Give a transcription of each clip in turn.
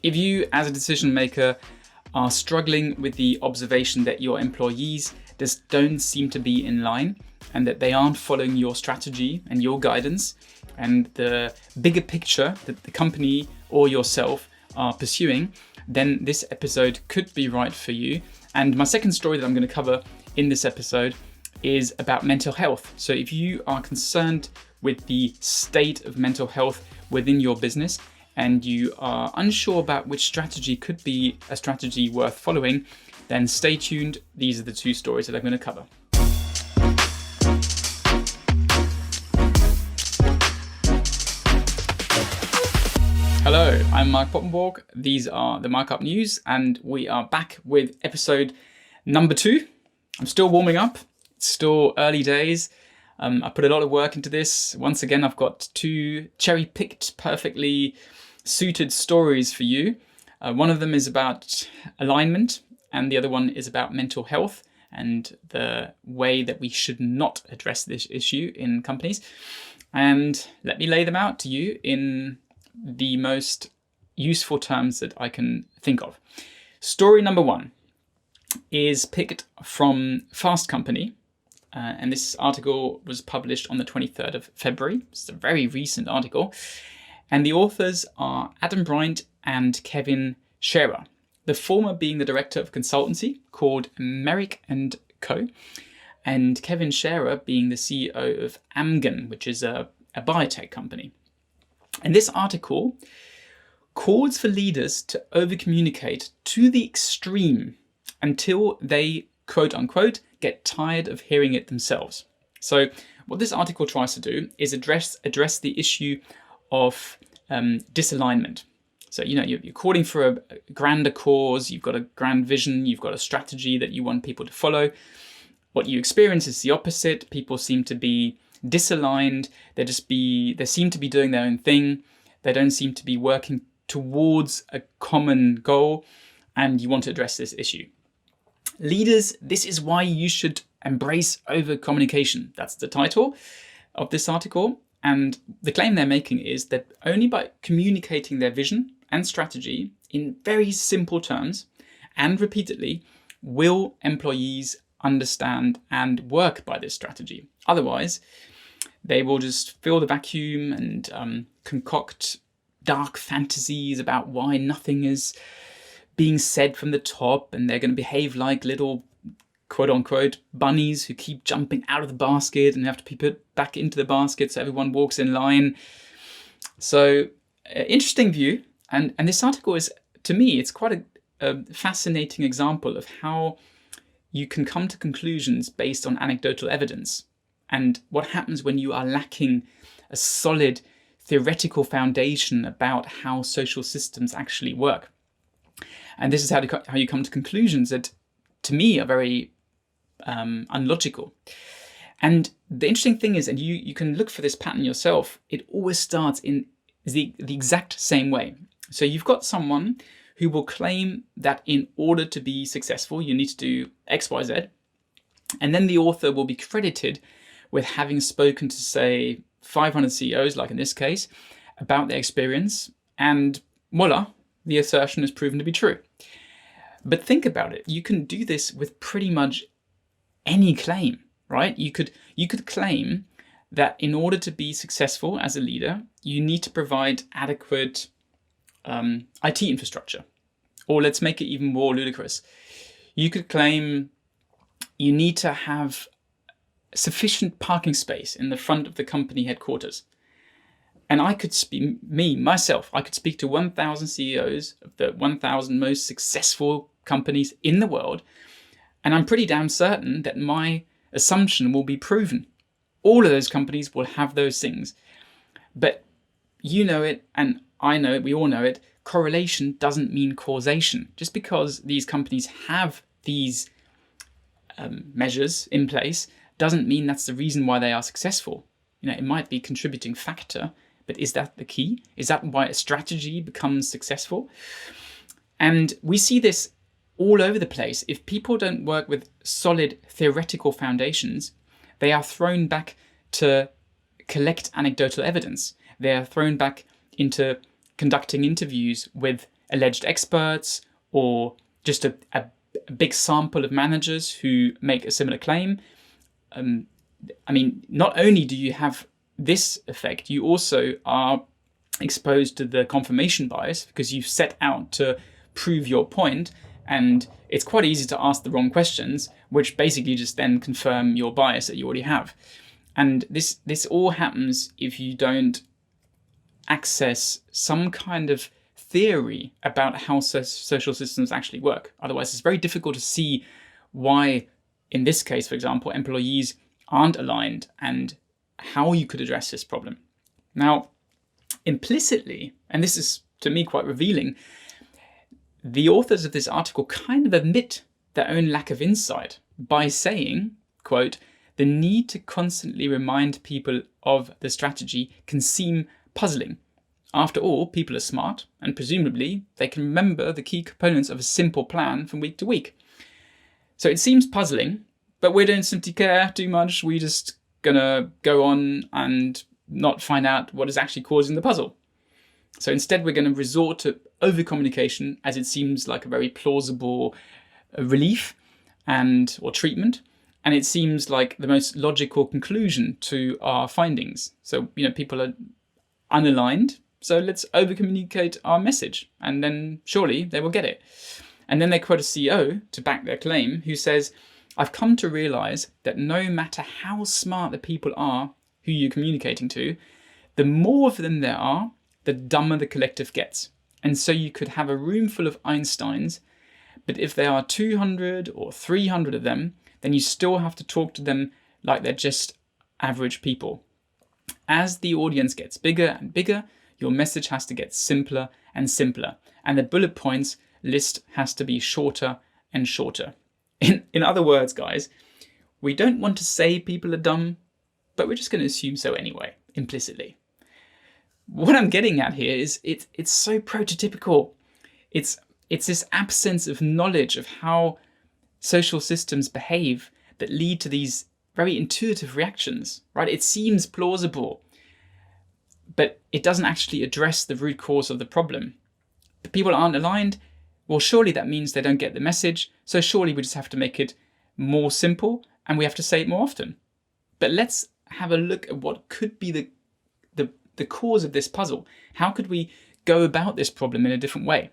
If you, as a decision maker, are struggling with the observation that your employees just don't seem to be in line and that they aren't following your strategy and your guidance and the bigger picture that the company or yourself are pursuing, then this episode could be right for you. And my second story that I'm going to cover in this episode is about mental health. So if you are concerned with the state of mental health within your business and you are unsure about which strategy could be a strategy worth following, then stay tuned. These are the two stories that I'm going to cover. Hello, I'm Mark Poppenborg. These are the Markup News, and we are back with episode number 2. I'm still warming up. It's still early days. I put a lot of work into this. Once again, I've got 2 cherry-picked, perfectly suited stories for you. One of them is about alignment, and the other one is about mental health and the way that we should not address this issue in companies. And let me lay them out to you in the most useful terms that I can think of. Story number 1 is picked from Fast Company. And this article was published on the 23rd of February. It's a very recent article. And the authors are Adam Bryant and Kevin Scherer, the former being the director of consultancy called Merrick & Co. And Kevin Scherer being the CEO of Amgen, which is a biotech company. And this article calls for leaders to over-communicate to the extreme until they, quote unquote, get tired of hearing it themselves. So what this article tries to do is address the issue of disalignment. So, you're calling for a grander cause, you've got a grand vision, you've got a strategy that you want people to follow. What you experience is the opposite. People seem to be disaligned. They seem to be doing their own thing. They don't seem to be working towards a common goal, and you want to address this issue. Leaders, this is why you should embrace over-communication. That's the title of this article. And the claim they're making is that only by communicating their vision and strategy in very simple terms and repeatedly will employees understand and work by this strategy. Otherwise, they will just fill the vacuum and concoct dark fantasies about why nothing is being said from the top, and they're going to behave like little quote-unquote bunnies who keep jumping out of the basket and have to be put back into the basket so everyone walks in line. So, interesting view. And this article is, to me, it's quite a fascinating example of how you can come to conclusions based on anecdotal evidence and what happens when you are lacking a solid theoretical foundation about how social systems actually work. And this is how you come to conclusions that, to me, are very unlogical. And the interesting thing is, and you can look for this pattern yourself, it always starts in the exact same way. So you've got someone who will claim that in order to be successful, you need to do X, Y, Z. And then the author will be credited with having spoken to, say, 500 CEOs, like in this case, about their experience. And voila, the assertion is proven to be true. But think about it. You can do this with pretty much any claim, right? You could claim that in order to be successful as a leader, you need to provide adequate IT infrastructure. Or let's make it even more ludicrous. You could claim you need to have sufficient parking space in the front of the company headquarters. And I could speak, I could speak to 1,000 CEOs of the 1,000 most successful companies in the world. And I'm pretty damn certain that my assumption will be proven. All of those companies will have those things. But you know it, and I know it, we all know it, correlation doesn't mean causation. Just because these companies have these measures in place doesn't mean that's the reason why they are successful. It might be a contributing factor, but is that the key? Is that why a strategy becomes successful? And we see this all over the place. If people don't work with solid theoretical foundations, they are thrown back to collect anecdotal evidence. They are thrown back into conducting interviews with alleged experts or just a big sample of managers who make a similar claim. Not only do you have this effect, you also are exposed to the confirmation bias because you've set out to prove your point, and it's quite easy to ask the wrong questions, which basically just then confirm your bias that you already have. And this all happens if you don't access some kind of theory about how social systems actually work. Otherwise, it's very difficult to see why, in this case, for example, employees aren't aligned and how you could address this problem. Now, implicitly, and this is to me quite revealing, the authors of this article kind of admit their own lack of insight by saying, quote, "The need to constantly remind people of the strategy can seem puzzling. After all, people are smart, and presumably they can remember the key components of a simple plan from week to week. So it seems puzzling, but we don't seem to care too much. We're just gonna go on and not find out what is actually causing the puzzle. So instead, we're going to resort to over-communication, as it seems like a very plausible relief or treatment. And it seems like the most logical conclusion to our findings. So, people are unaligned, so let's over-communicate our message, and then surely they will get it." And then they quote a CEO to back their claim, who says, "I've come to realize that no matter how smart the people are who you're communicating to, the more of them there are, the dumber the collective gets. And so you could have a room full of Einsteins, but if there are 200 or 300 of them, then you still have to talk to them like they're just average people. As the audience gets bigger and bigger, your message has to get simpler and simpler, and the bullet points list has to be shorter and shorter." In other words, guys, we don't want to say people are dumb, but we're just going to assume so anyway, implicitly. What I'm getting at here is it's so prototypical. It's this absence of knowledge of how social systems behave that lead to these very intuitive reactions, right? It seems plausible, but it doesn't actually address the root cause of the problem. The people aren't aligned. Well, surely that means they don't get the message. So surely we just have to make it more simple and we have to say it more often. But let's have a look at what could be the cause of this puzzle. How could we go about this problem in a different way?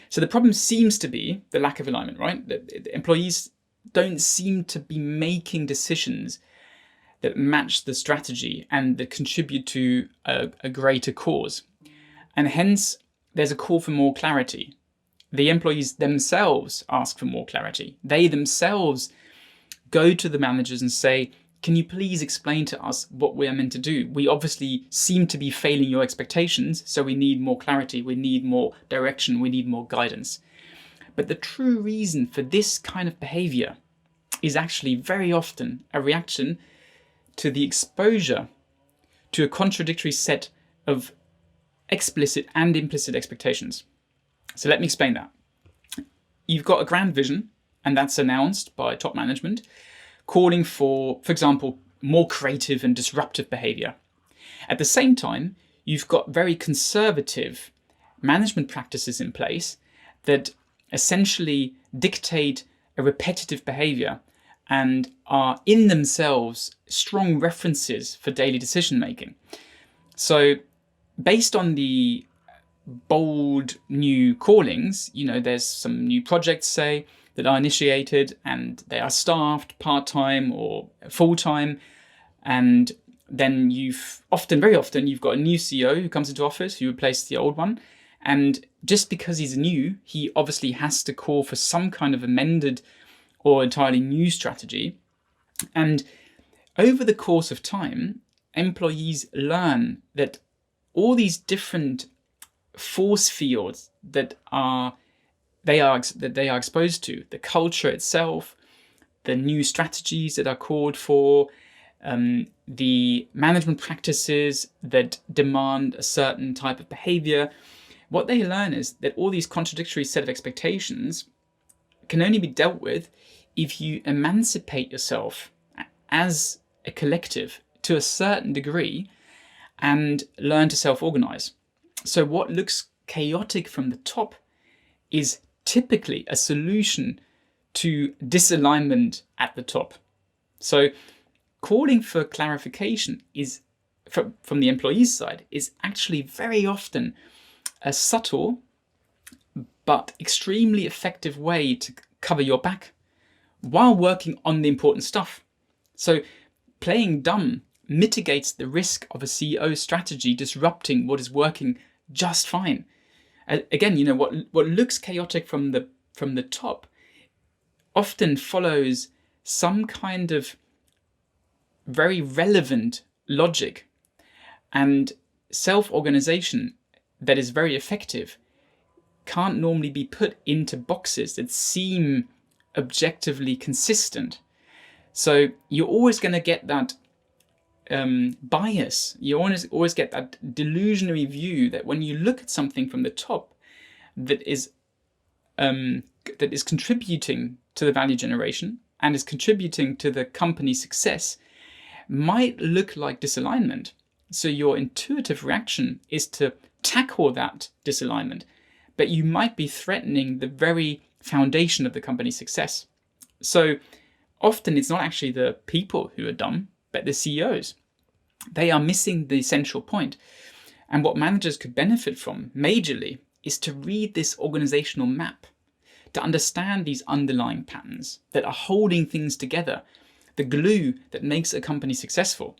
So the problem seems to be the lack of alignment, right? The employees don't seem to be making decisions that match the strategy and that contribute to a greater cause. And hence, there's a call for more clarity. The employees themselves ask for more clarity. They themselves go to the managers and say, "Can you please explain to us what we are meant to do? We obviously seem to be failing your expectations, so we need more clarity, we need more direction, we need more guidance." But the true reason for this kind of behavior is actually very often a reaction to the exposure to a contradictory set of explicit and implicit expectations. So let me explain that. You've got a grand vision, and that's announced by top management, calling for example, more creative and disruptive behavior. At the same time, you've got very conservative management practices in place that essentially dictate a repetitive behavior and are in themselves strong references for daily decision making. So based on the bold new callings, there's some new projects, say, that are initiated and they are staffed part-time or full-time. And then very often you've got a new CEO who comes into office who replaces the old one. And just because he's new, he obviously has to call for some kind of amended or entirely new strategy. And over the course of time, employees learn that all these different force fields that they are exposed to, the culture itself, the new strategies that are called for, the management practices that demand a certain type of behavior. What they learn is that all these contradictory set of expectations can only be dealt with if you emancipate yourself as a collective to a certain degree and learn to self-organize. So what looks chaotic from the top is typically a solution to disalignment at the top. So calling for clarification is from the employee's side is actually very often a subtle but extremely effective way to cover your back while working on the important stuff. So playing dumb mitigates the risk of a CEO's strategy disrupting what is working just fine. Again, what looks chaotic from the top often follows some kind of very relevant logic and self-organization that is very effective can't normally be put into boxes that seem objectively consistent. So you're always going to get that bias. You always get that delusionary view that when you look at something from the top that is contributing to the value generation and is contributing to the company's success might look like disalignment. So your intuitive reaction is to tackle that disalignment, but you might be threatening the very foundation of the company's success. So often it's not actually the people who are dumb, but the CEOs. They are missing the essential point. And what managers could benefit from majorly is to read this organizational map, to understand these underlying patterns that are holding things together, the glue that makes a company successful.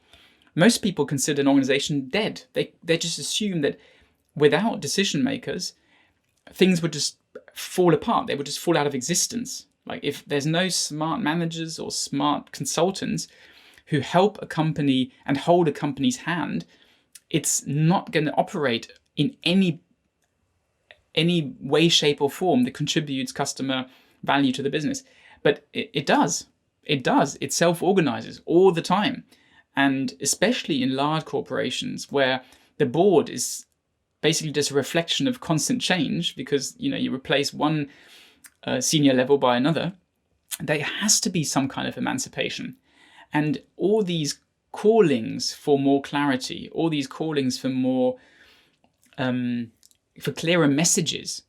Most people consider an organization dead. They just assume that without decision makers, things would just fall apart. They would just fall out of existence. Like if there's no smart managers or smart consultants who help a company and hold a company's hand, it's not going to operate in any way, shape or form that contributes customer value to the business. But it does. It self-organizes all the time. And especially in large corporations where the board is basically just a reflection of constant change because, you replace one senior level by another, there has to be some kind of emancipation. And all these callings for more clarity, all these callings for more, for clearer messages,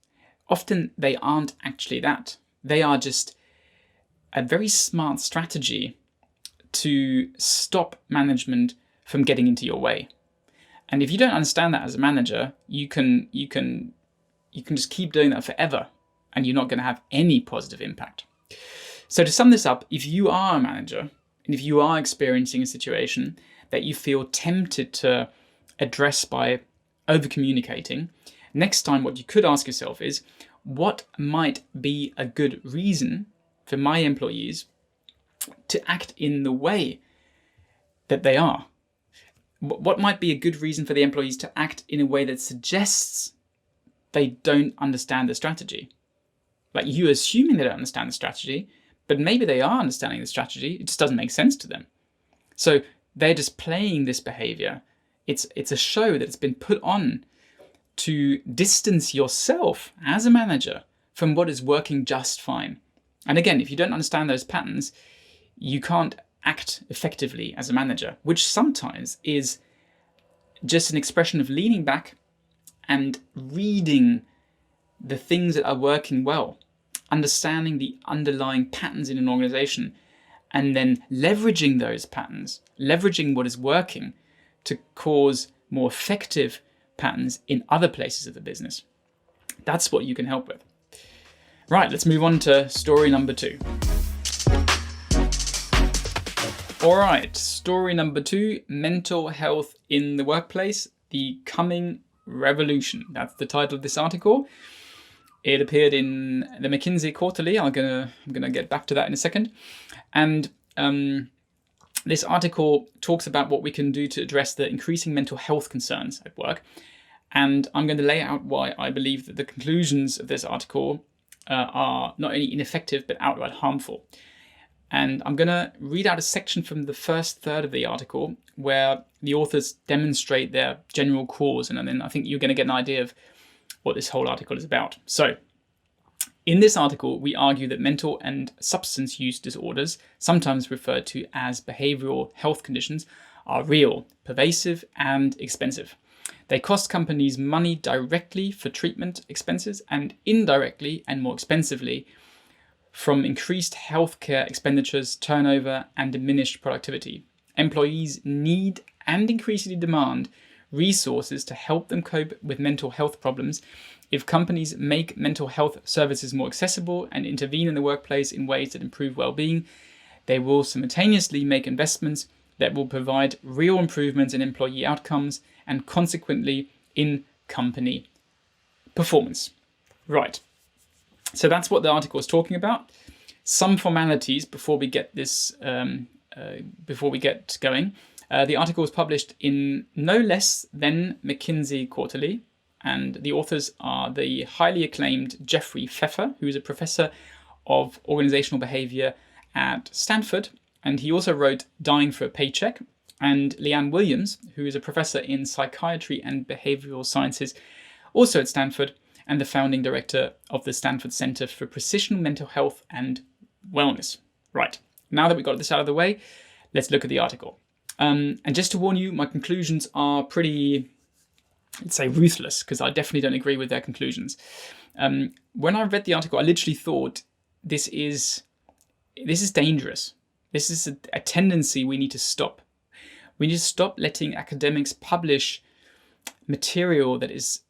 often they aren't actually that. They are just a very smart strategy to stop management from getting into your way. And if you don't understand that as a manager, you can just keep doing that forever and you're not going to have any positive impact. So to sum this up, if you are a manager and if you are experiencing a situation that you feel tempted to address by over-communicating, next time what you could ask yourself is, what might be a good reason for my employees to act in the way that they are? What might be a good reason for the employees to act in a way that suggests they don't understand the strategy? Like you assuming they don't understand the strategy, but maybe they are understanding the strategy, it just doesn't make sense to them. So they're just playing this behavior. It's a show that's been put on to distance yourself as a manager from what is working just fine. And again, if you don't understand those patterns, you can't act effectively as a manager, which sometimes is just an expression of leaning back and reading the things that are working well, understanding the underlying patterns in an organization, and then leveraging those patterns, leveraging what is working to cause more effective patterns in other places of the business. That's what you can help with. Right, let's move on to story number 2. All right, story number 2, mental health in the workplace, the coming revolution. That's the title of this article. It appeared in the McKinsey quarterly. I'm gonna get back to that in a second. And this article talks about what we can do to address the increasing mental health concerns at work. And I'm going to lay out why I believe that the conclusions of this article are not only ineffective, but outright harmful. And I'm going to read out a section from the first third of the article where the authors demonstrate their general cause. And then I think you're going to get an idea of what this whole article is about. So in this article, we argue that mental and substance use disorders, sometimes referred to as behavioral health conditions, are real, pervasive, and expensive. They cost companies money directly for treatment expenses and indirectly and more expensively from increased healthcare expenditures, turnover, and diminished productivity. Employees need and increasingly demand resources to help them cope with mental health problems. If companies make mental health services more accessible and intervene in the workplace in ways that improve well-being, they will simultaneously make investments that will provide real improvements in employee outcomes and consequently in company performance. Right. So that's what the article is talking about. Some formalities before we get this, before we get going. The article was published in no less than McKinsey Quarterly, and the authors are the highly acclaimed Jeffrey Pfeffer, who is a professor of organizational behavior at Stanford, and he also wrote Dying for a Paycheck, and Leanne Williams, who is a professor in psychiatry and behavioral sciences, also at Stanford, and the founding director of the Stanford Center for Precision Mental Health and Wellness. Right, now that we've got this out of the way, let's look at the article. And just to warn you, my conclusions are pretty, let's say, ruthless, because I definitely don't agree with their conclusions. When I read the article, I literally thought, this is dangerous. This is a tendency we need to stop. We need to stop letting academics publish material that is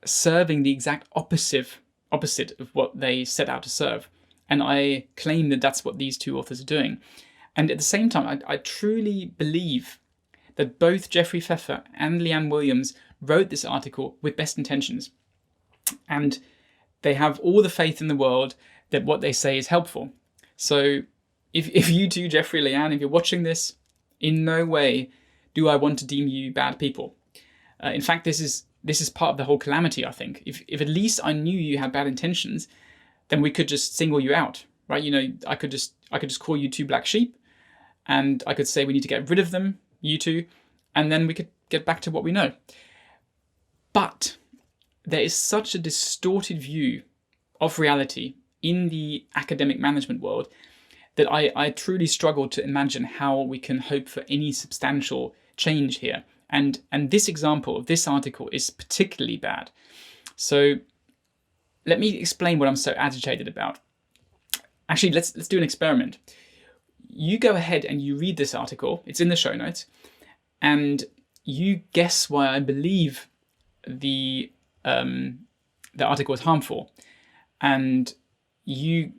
serving the exact opposite of what they set out to serve. And I claim that that's what these two authors are doing. And at the same time, I truly believe that both Jeffrey Pfeffer and Leanne Williams wrote this article with best intentions. And they have all the faith in the world that what they say is helpful. So if you two, Jeffrey, Leanne, if you're watching this, in no way do I want to deem you bad people. In fact, this is part of the whole calamity, I think. If at least I knew you had bad intentions, then we could just single you out, right? You know, I could just call you two black sheep, and I could say we need to get rid of them, you two, and then we could get back to what we know. But there is such a distorted view of reality in the academic management world that I truly struggle to imagine how we can hope for any substantial change here. And this example of this article is particularly bad. So let me explain what I'm so agitated about. Actually, let's do an experiment. You go ahead and you read this article. It's in the show notes, and you guess why I believe the article is harmful, and you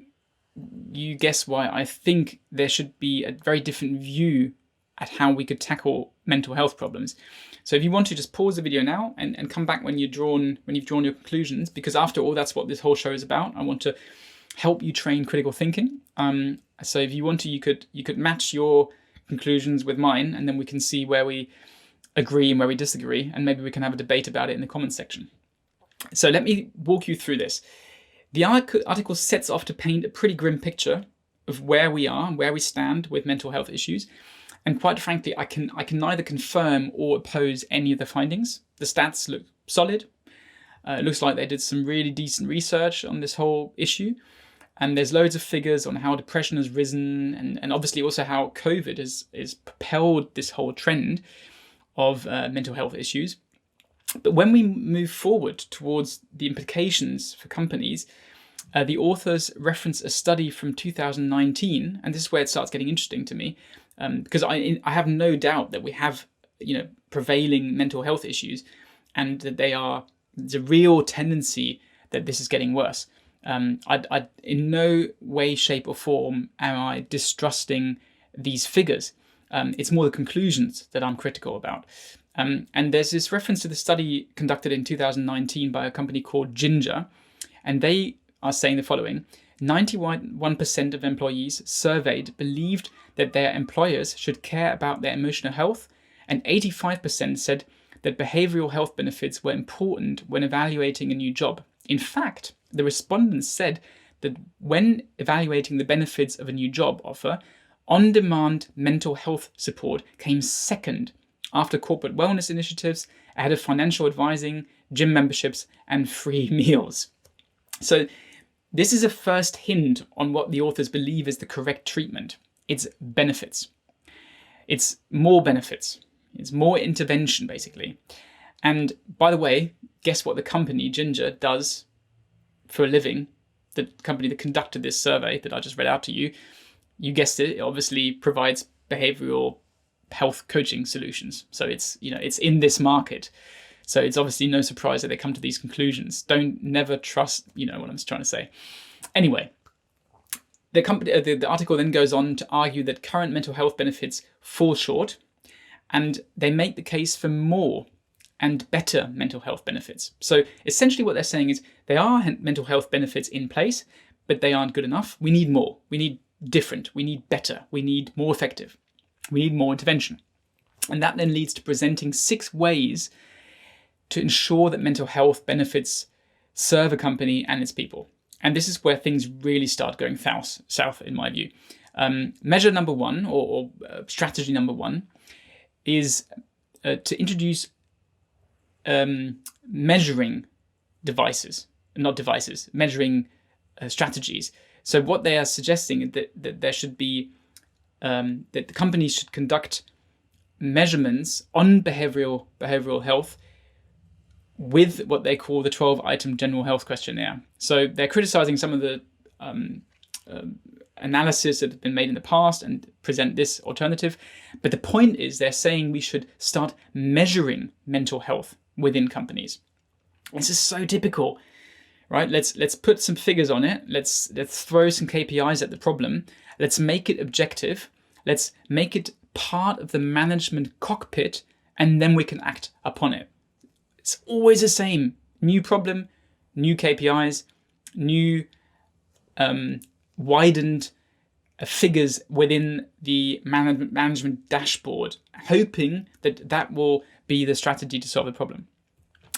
guess why I think there should be a very different view at how we could tackle mental health problems. So if you want to, just pause the video now and come back when you've drawn your conclusions, because after all, that's what this whole show is about. I want to help you train critical thinking. So if you want to, you could match your conclusions with mine, and then we can see where we agree and where we disagree, and maybe we can have a debate about it in the comments section. So let me walk you through this. The article sets off to paint a pretty grim picture of where we are and where we stand with mental health issues. And quite frankly, I can neither confirm or oppose any of the findings. The stats look solid. It looks like they did some really decent research on this whole issue. And there's loads of figures on how depression has risen, and obviously also how COVID has propelled this whole trend of mental health issues. But when we move forward towards the implications for companies, the authors reference a study from 2019, and this is where it starts getting interesting to me, because I have no doubt that we have prevailing mental health issues, and that there's a real tendency that this is getting worse. I in no way, shape, or form am I distrusting these figures. It's more the conclusions that I'm critical about. And there's this reference to the study conducted in 2019 by a company called Ginger, and they are saying the following: 91% of employees surveyed believed that their employers should care about their emotional health, and 85% said that behavioral health benefits were important when evaluating a new job. In fact, the respondents said that when evaluating the benefits of a new job offer, on-demand mental health support came second after corporate wellness initiatives, ahead of financial advising, gym memberships, and free meals. So this is a first hint on what the authors believe is the correct treatment. It's benefits. It's more benefits. It's more intervention, basically. And by the way, guess what the company, Ginger, does for a living? The company that conducted this survey that I just read out to you, you guessed it, it obviously provides behavioral health coaching solutions. So it's in this market. So it's obviously no surprise that they come to these conclusions. Never trust, what I'm trying to say. Anyway, the article then goes on to argue that current mental health benefits fall short, and they make the case for more and better mental health benefits. So essentially what they're saying is there are mental health benefits in place, but they aren't good enough. We need more. We need different. We need better. We need more effective. We need more intervention. And that then leads to presenting 6 ways to ensure that mental health benefits serve a company and its people. And this is where things really start going south in my view. Measure number 1, or strategy number 1, is to introduce measuring measuring strategies. So what they are suggesting is that there should be, that the companies should conduct measurements on behavioral health with what they call the 12-item general health questionnaire. So they're criticizing some of the analysis that have been made in the past and present this alternative. But the point is they're saying we should start measuring mental health within companies. This is so typical, right? Let's put some figures on it. Let's throw some KPIs at the problem. Let's make it objective. Let's make it part of the management cockpit, and then we can act upon it. It's always the same. New problem, new KPIs, new widened figures within the management dashboard, hoping that will be the strategy to solve the problem.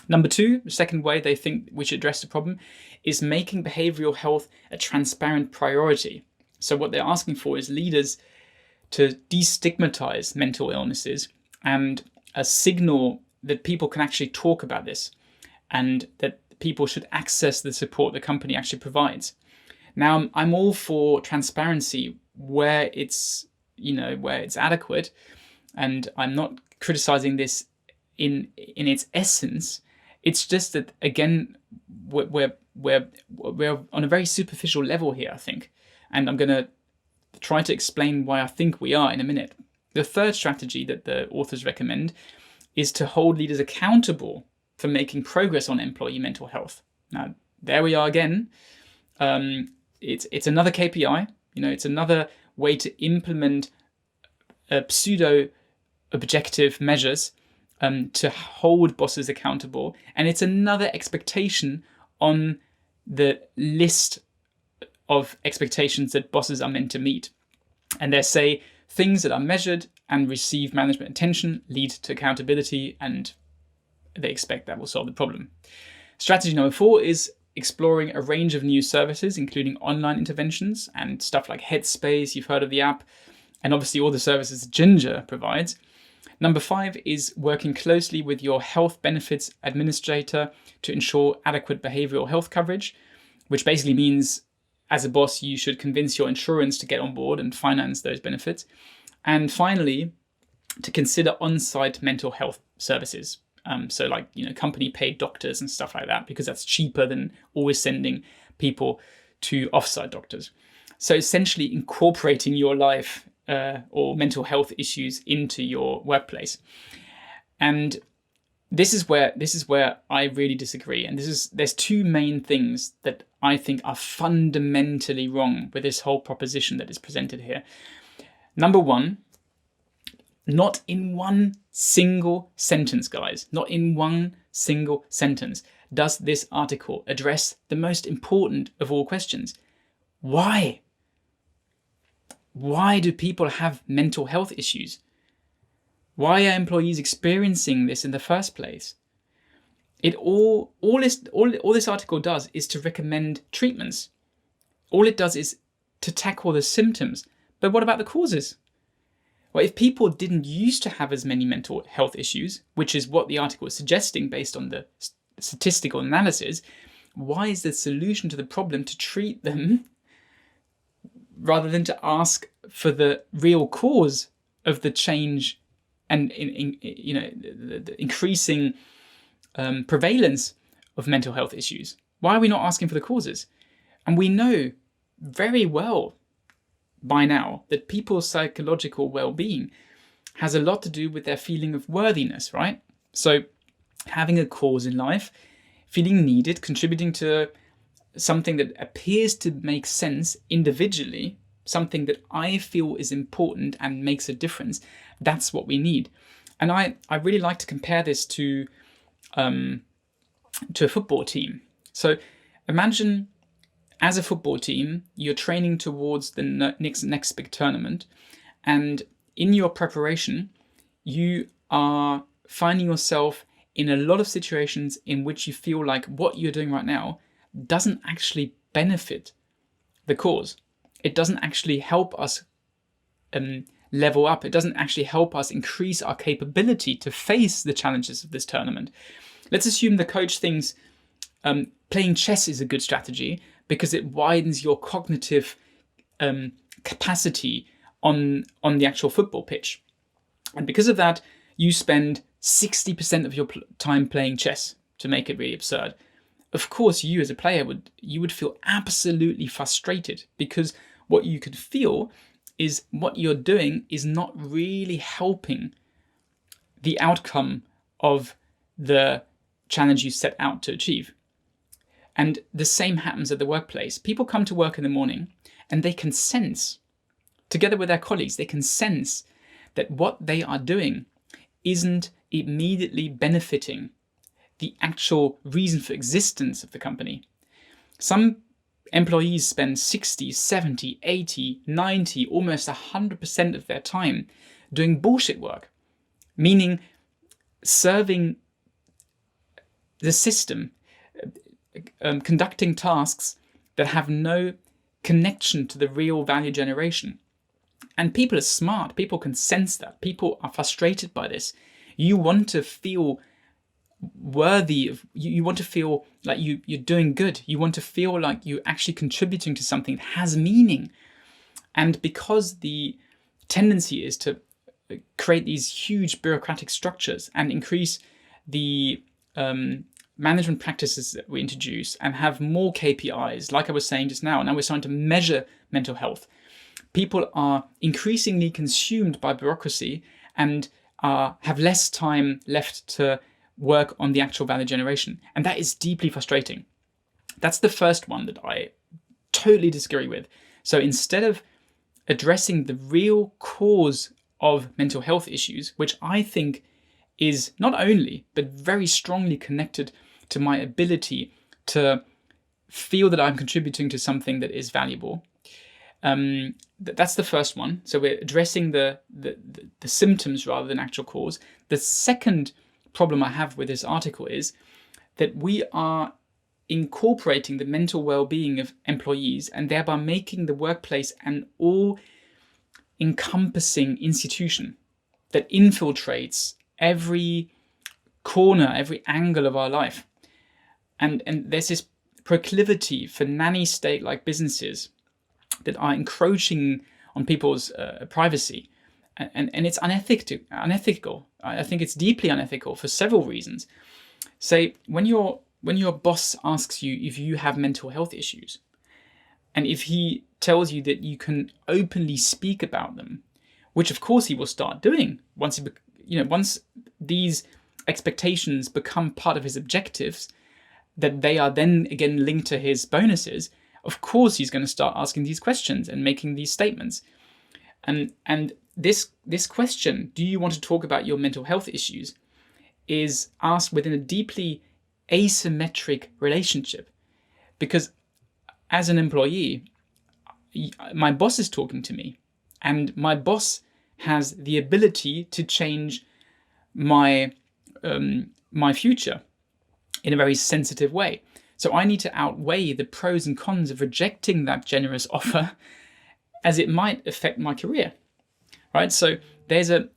Number 2, the second way they think we should address the problem is making behavioral health a transparent priority. So what they're asking for is leaders to destigmatize mental illnesses and a signal that people can actually talk about this and that people should access the support the company actually provides. Now, I'm all for transparency where it's adequate, and I'm not criticizing this in its essence. It's just that, again, we're on a very superficial level here, I think, and I'm going to try to explain why I think we are in a minute. The third strategy that the authors recommend is to hold leaders accountable for making progress on employee mental health. Now, there we are again. It's another KPI. It's another way to implement pseudo objective measures to hold bosses accountable, and it's another expectation on the list of expectations that bosses are meant to meet. And they say things that are measured and receive management attention lead to accountability, and they expect that will solve the problem. Strategy number 4 is exploring a range of new services, including online interventions and stuff like Headspace. You've heard of the app, and obviously all the services Ginger provides. Number 5 is working closely with your health benefits administrator to ensure adequate behavioral health coverage, which basically means as a boss, you should convince your insurance to get on board and finance those benefits. And finally, to consider on-site mental health services. So like, company paid doctors and stuff like that, because that's cheaper than always sending people to off-site doctors. So essentially incorporating your life or mental health issues into your workplace. And this is where I really disagree. And there's 2 main things that I think are fundamentally wrong with this whole proposition that is presented here. Number 1, not in one single sentence, guys, not in one single sentence does this article address the most important of all questions. Why? Why do people have mental health issues? Why are employees experiencing this in the first place? All this article does is to recommend treatments. All it does is to tackle the symptoms. But what about the causes? Well, if people didn't used to have as many mental health issues, which is what the article is suggesting based on the statistical analysis, why is the solution to the problem to treat them rather than to ask for the real cause of the change and the increasing prevalence of mental health issues? Why are we not asking for the causes? And we know very well by now that people's psychological well-being has a lot to do with their feeling of worthiness, right? So having a cause in life, feeling needed, contributing to something that appears to make sense individually, something that I feel is important and makes a difference, that's what we need. And I really like to compare this to a football team. So imagine as a football team, you're training towards the next big tournament, and in your preparation, you are finding yourself in a lot of situations in which you feel like what you're doing right now doesn't actually benefit the cause. It doesn't actually help us level up. It doesn't actually help us increase our capability to face the challenges of this tournament. Let's assume the coach thinks playing chess is a good strategy because it widens your cognitive capacity on the actual football pitch. And because of that, you spend 60% of your time playing chess, to make it really absurd. Of course, you as a player would feel absolutely frustrated, because what you could feel is what you're doing is not really helping the outcome of the challenge you set out to achieve. And the same happens at the workplace. People come to work in the morning and they can sense, together with their colleagues, they can sense that what they are doing isn't immediately benefiting the actual reason for existence of the company. Some employees spend 60, 70, 80, 90, almost 100% of their time doing bullshit work, meaning serving the system, conducting tasks that have no connection to the real value generation. And people are smart. People can sense that. People are frustrated by this. You want to feel worthy of, you want to feel like you're doing good. You want to feel like you're actually contributing to something that has meaning. And because the tendency is to create these huge bureaucratic structures and increase the management practices that we introduce and have more KPIs, like I was saying just now, and now we're starting to measure mental health. People are increasingly consumed by bureaucracy and have less time left to work on the actual value generation. And that is deeply frustrating. That's the first one that I totally disagree with. So instead of addressing the real cause of mental health issues, which I think is not only, but very strongly connected to my ability to feel that I'm contributing to something that is valuable. That's the first one. So we're addressing the symptoms rather than actual cause. The second problem I have with this article is that we are incorporating the mental well-being of employees and thereby making the workplace an all-encompassing institution that infiltrates every corner, every angle of our life. And there's this proclivity for nanny state-like businesses that are encroaching on people's privacy. And it's unethical. I think it's deeply unethical for several reasons. Say, when your boss asks you if you have mental health issues, and if he tells you that you can openly speak about them, which of course he will start doing once these expectations become part of his objectives, that they are then again linked to his bonuses, of course he's going to start asking these questions and making these statements. And this question, do you want to talk about your mental health issues, is asked within a deeply asymmetric relationship. Because as an employee, my boss is talking to me, and my boss has the ability to change my future in a very sensitive way. So I need to outweigh the pros and cons of rejecting that generous offer, as it might affect my career, right? So there's a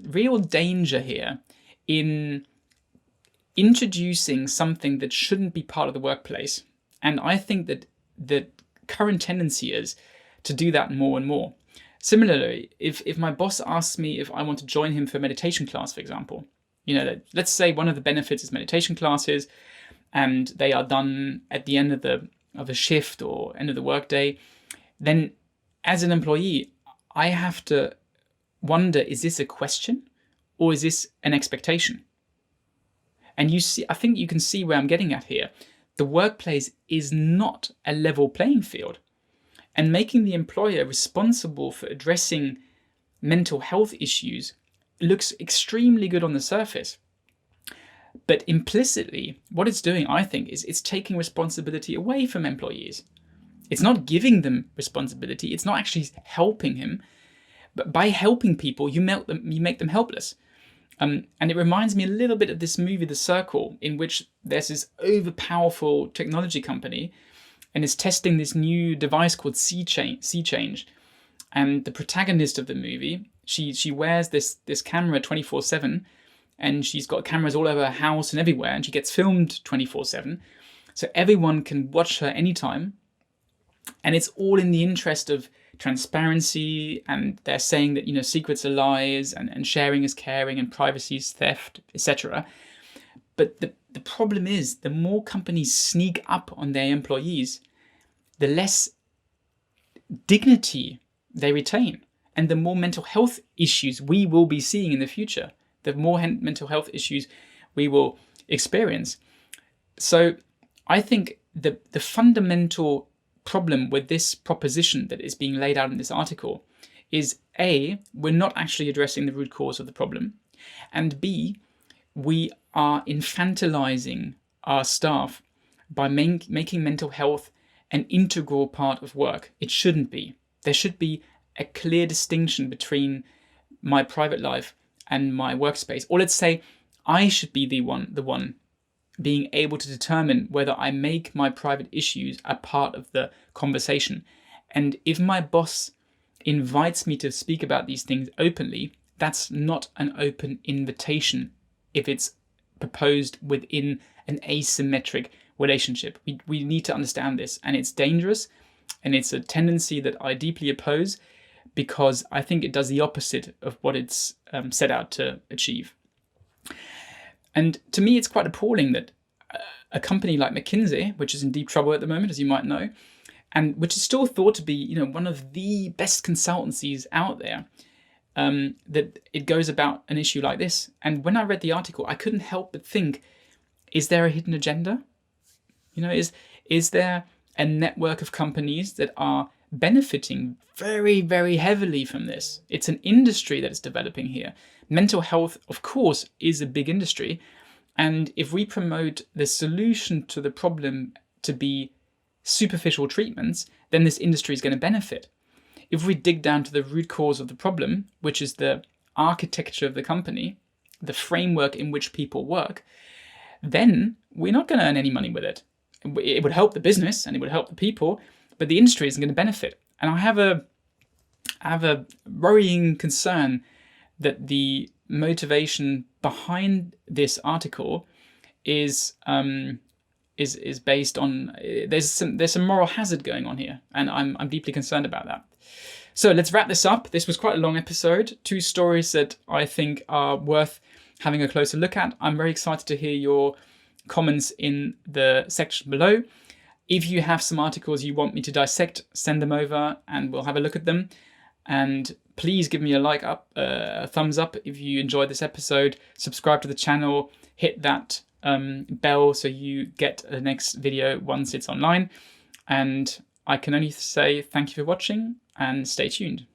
real danger here in introducing something that shouldn't be part of the workplace. And I think that the current tendency is to do that more and more. Similarly, if my boss asks me if I want to join him for a meditation class, for example, Let's say one of the benefits is meditation classes, and they are done at the end of a shift or end of the workday. Then, as an employee, I have to wonder: is this a question, or is this an expectation? And I think you can see where I'm getting at here. The workplace is not a level playing field, and making the employer responsible for addressing mental health issues looks extremely good on the surface. But implicitly, what it's doing, I think, is it's taking responsibility away from employees. It's not giving them responsibility. It's not actually helping him. But by helping people, you make them helpless. And it reminds me a little bit of this movie, The Circle, in which there's this overpowerful technology company and is testing this new device called Sea Change. And the protagonist of the movie, she wears this camera 24/7, and she's got cameras all over her house and everywhere, and she gets filmed 24/7. So everyone can watch her anytime. And it's all in the interest of transparency, and they're saying that secrets are lies, and sharing is caring, and privacy is theft, etc. But the problem is, the more companies sneak up on their employees, the less dignity they retain, and the more mental health issues we will be seeing in the future, the more mental health issues we will experience. So I think the fundamental problem with this proposition that is being laid out in this article is A, we're not actually addressing the root cause of the problem, and B, we are infantilizing our staff by making mental health an integral part of work. It shouldn't be. There should be a clear distinction between my private life and my workspace. Or let's say I should be the one being able to determine whether I make my private issues a part of the conversation. And if my boss invites me to speak about these things openly, that's not an open invitation if it's proposed within an asymmetric relationship. We need to understand this, and it's dangerous, and it's a tendency that I deeply oppose, because I think it does the opposite of what it's set out to achieve. And to me, it's quite appalling that a company like McKinsey, which is in deep trouble at the moment, as you might know, and which is still thought to be, one of the best consultancies out there, that it goes about an issue like this. And when I read the article, I couldn't help but think, is there a hidden agenda? Is there a network of companies that are benefiting very, very heavily from this? It's an industry that is developing here. Mental health, of course, is a big industry. And if we promote the solution to the problem to be superficial treatments, then this industry is going to benefit. If we dig down to the root cause of the problem, which is the architecture of the company, the framework in which people work, then we're not going to earn any money with it. It would help the business and it would help the people, but the industry isn't going to benefit. And I have a worrying concern that the motivation behind this article is based on there's some moral hazard going on here, and I'm deeply concerned about that. So let's wrap this up. This was quite a long episode. 2 stories that I think are worth having a closer look at. I'm very excited to hear your comments in the section below. If you have some articles you want me to dissect, send them over and we'll have a look at them. And please give me a thumbs up if you enjoyed this episode. Subscribe to the channel, hit that bell so you get the next video once it's online. And I can only say thank you for watching and stay tuned.